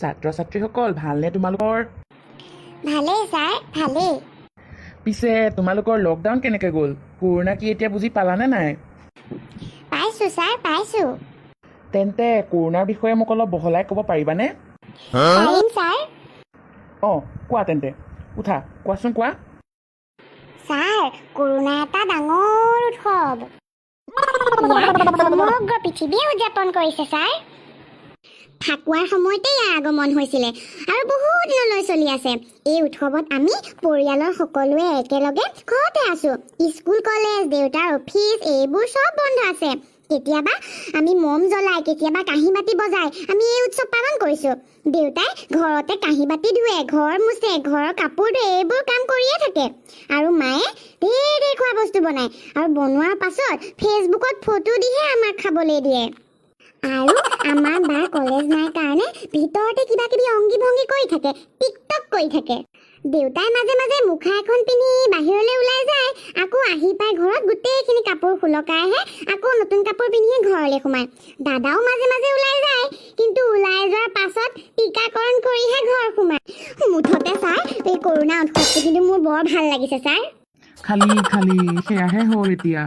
ছাত্ৰ ছাত্ৰীসকল ভালনে তোমালোকৰ? ভালেই ছাৰ, ভালেই। পিছে তোমালোকৰ লকডাউন কেনেকৈ গ'ল? কৰোণা কি এতিয়া বুজি পালানে নাই? পাইছোঁ ছাৰ, পাইছোঁ। তেন্তে কৰোণাৰ বিষয়ে মোক অলপ বহলাই ক'ব পাৰিবানে? পাৰিম ছাৰ। অঁ, কোৱা তেন্তে। উঠা, কোৱাচোন কোৱা। ছাৰ, কৰোণা এটা ডাঙৰ উৎসৱ। ইয়াক সমগ্ৰ পৃথিৱীয়ে উদযাপন কৰিছে ছাৰ। ফাকুৱাৰ সময়তে ইয়াৰ আগমন হৈছিলে আৰু বহু দিনলৈ চলি আছে। এই উৎসৱত আমি পৰিয়ালৰ সকলোৱে একেলগে ঘৰতে আছোঁ। স্কুল কলেজ দেউতাৰ অফিচ এইবোৰ চব বন্ধ আছে। কেতিয়াবা আমি মম জ্বলাই, কেতিয়াবা কাঁহী বাতি বজাই আমি এই উৎসৱ পালন কৰিছোঁ। দেউতাই ঘৰতে কাঁহী বাতি ধুৱে, ঘৰ মুচে, ঘৰৰ কাপোৰ ধুৱে, এইবোৰ কাম কৰিয়ে থাকে। আৰু মায়ে ঢেৰ খোৱা বস্তু বনায় আৰু বনোৱাৰ পাছত ফেচবুকত ফটো দিহে আমাক খাবলৈ দিয়ে। আৰু আমাৰ বাৰ কলেজ নাই কাৰণে ভিতৰতে কিবা কিবি অংগী ভংগী কৰি থাকে, টিকটক কৰি থাকে। দেউতাই মাজে মাজে মুখা এখন পিন্ধি বাহিৰলৈ ওলাই যায়, আকৌ আহি পাই ঘৰত গোটেইখিনি কাপোৰ খুলকাই আহে, আকৌ নতুন কাপোৰ পিন্ধিয়ে ঘৰলৈ সোমায়। দাদাও মাজে মাজে ওলাই যায়, কিন্তু ওলাই যোৱাৰ পাছত টীকাকৰণ কৰিহে ঘৰ সোমায়। মুঠতে ছাৰ, এই কৰোণা উৎসৱটো কিন্তু মোৰ বৰ ভাল লাগিছে ছাৰ। খালি সেয়াহে হ'ল এতিয়া।